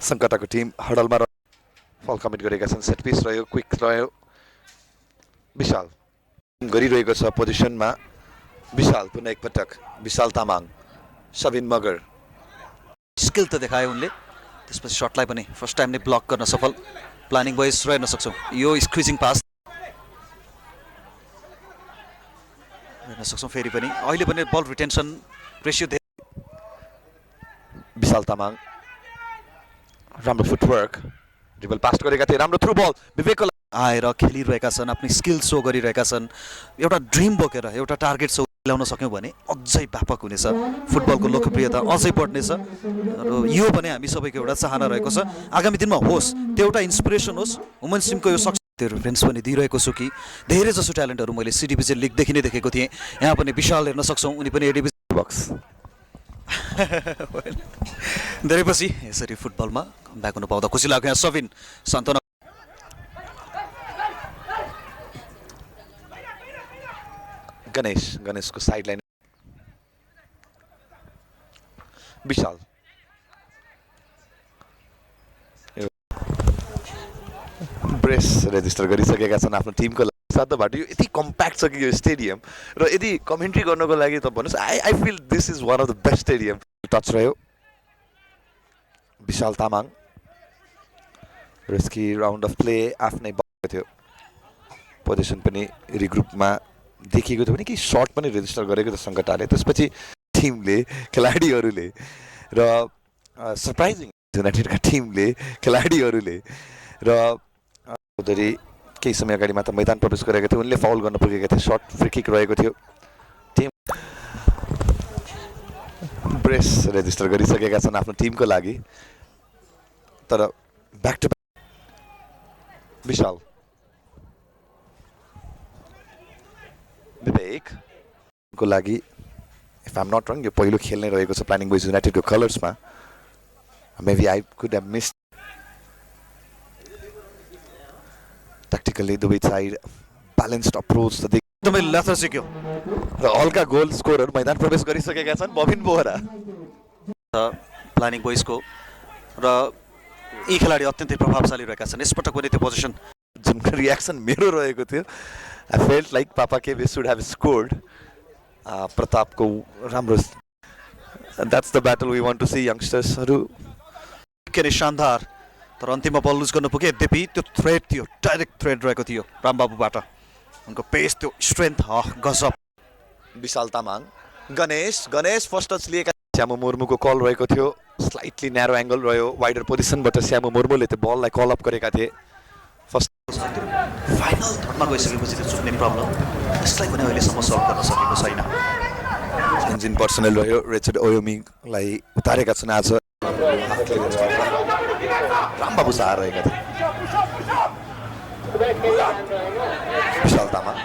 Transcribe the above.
सङ्कटाको team हडलमा फल commit गरेका छन् सेट पिस रह्यो क्विक रह्यो विशाल गरिरहेको छ पोजिसनमा विशाल पुनः एकपटक विशाल तामाङ सबिन मगर स्किल त देखायो उनले त्यसपछि शटलाई पनि फर्स्ट टाइम नै ब्लक गर्न सफल प्लानिङ बोइज रहन सक्छौँ यो स्क्विजिङ पास हेर्न सक्छौँ फेरि पनि अहिले पनि बल रिटेन्सन रेसियो विशाल तामाङ राम्रो फुटवर्क ड्रिबल पास गरेका थिए राम्रो थ्रु बल विवेकको आएर खेलिरहेका छन् आफ्नो स्किल सो गरिरहेका छन् एउटा ड्रिम बोकेर एउटा टार्गेट सो ल्याउन सक्यौँ भने अझै व्यापक हुनेछ फुटबलको लोकप्रियता अझै बढ्नेछ र यो पनि हामी सबैको एउटा चाहना रहेको छ आगामी दिनमा होस् त्यो एउटा इन्सपिरेसन होस् वुमेन्स टिमको यो सक्सेस रेफरेन्स पनि दिइरहेको छु कि धेरै जसो ट्यालेन्टहरू मैले सी डिभिजन लिगदेखि नै देखेको थिएँ यहाँ पनि विशाल हेर्न सक्छौँ उनी पनि ए डिभिजन बक्स धेरै पछि यसरी फुटबलमा ब्याक हुनु पाउँदा खुसी लाग्यो यहाँ सबिन सान्त्वना गणेशको साइड लाइन विशाल ब्रेस रेजिस्टर गरिसकेका छन् आफ्नो टिमको लागि साथबाट यो यति कम्प्याक्ट छ कि यो स्टेडियम र यदि कमेन्ट्री गर्नको लागि त भन्नुहोस् I feel this is one of the best stadium touch रह्यो विशाल तामाङ रेस्की राउन्ड अफ प्ले आफ्नै भएको थियो पोजिसन पनि रिग्रुपमा देखिएको थियो भने कि सर्ट पनि रेजिस्टर गरेको थियो सङ्कटाले त्यसपछि टिमले खेलाडीहरूले र सरप्राइजिङ युनाइटेडका टिमले खेलाडीहरूले र उधरी केही समय अगाडि मात्र मैदान प्रवेश गरेका थिए उनले फाउल गर्न पुगेका थिए सर्ट फ्री किक रहेको थियो टिम ब्रेस रेजिस्टर गरिसकेका छन् आफ्नो टिमको लागि तर ब्याक टु ब्याक विशाल विवेकको लागि if I am not wrong यो पहिलो खेल नै रहेको छ प्लानिङ बोइज युनाइटेडको कलर्समा maybe I could have miss tactically दुवै साइड ब्यालेन्स्ड अप्रोच त एकदमै लथर सिक्यो र हल्का गोल स्कोरहरू मैदान प्रवेश गरिसकेका छन् बबिन बोहरा प्लानिङ बोइजको र यी खेलाडी अत्यन्तै प्रभावशाली रहेका छन् यसपटक पनि त्यो पोजिसन जुन रियाक्सन मेरो रहेको थियो I felt like papa KB should have scored प्रतापको राम्रो that's the battle we want to see यङ्स्टर्सहरू के नै शानदार तर अन्तिममा बल लुज गर्न पुगे यद्यपि त्यो थ्रेड थियो डाइरेक्ट थ्रेड रहेको थियो रामबाबुबाट उनको पेस त्यो स्ट्रेन्थ गजब विशाल तामाङ गणेश फर्स्ट टच लिएका श्यामु मुर्मुको कल रहेको थियो स्लाइटली न्यारो एङ्गल रह्यो वाइडर पोजिसनबाट श्यामु मुर्मुले त्यो बललाई कल अप गरेका थिए फर्स्ट फाइनल थर्डमा गइसकेपछि त्यो चुक्ने प्रब्लम यसलाई पनि अहिलेसम्म सल्भ गर्न सकेको छैन इन्जिन पर्सनल रह्यो रेचर्ड ओयोमीलाई उतारेका छन् आज रामबाबु शाह रहेका थिए विशाल तामाङ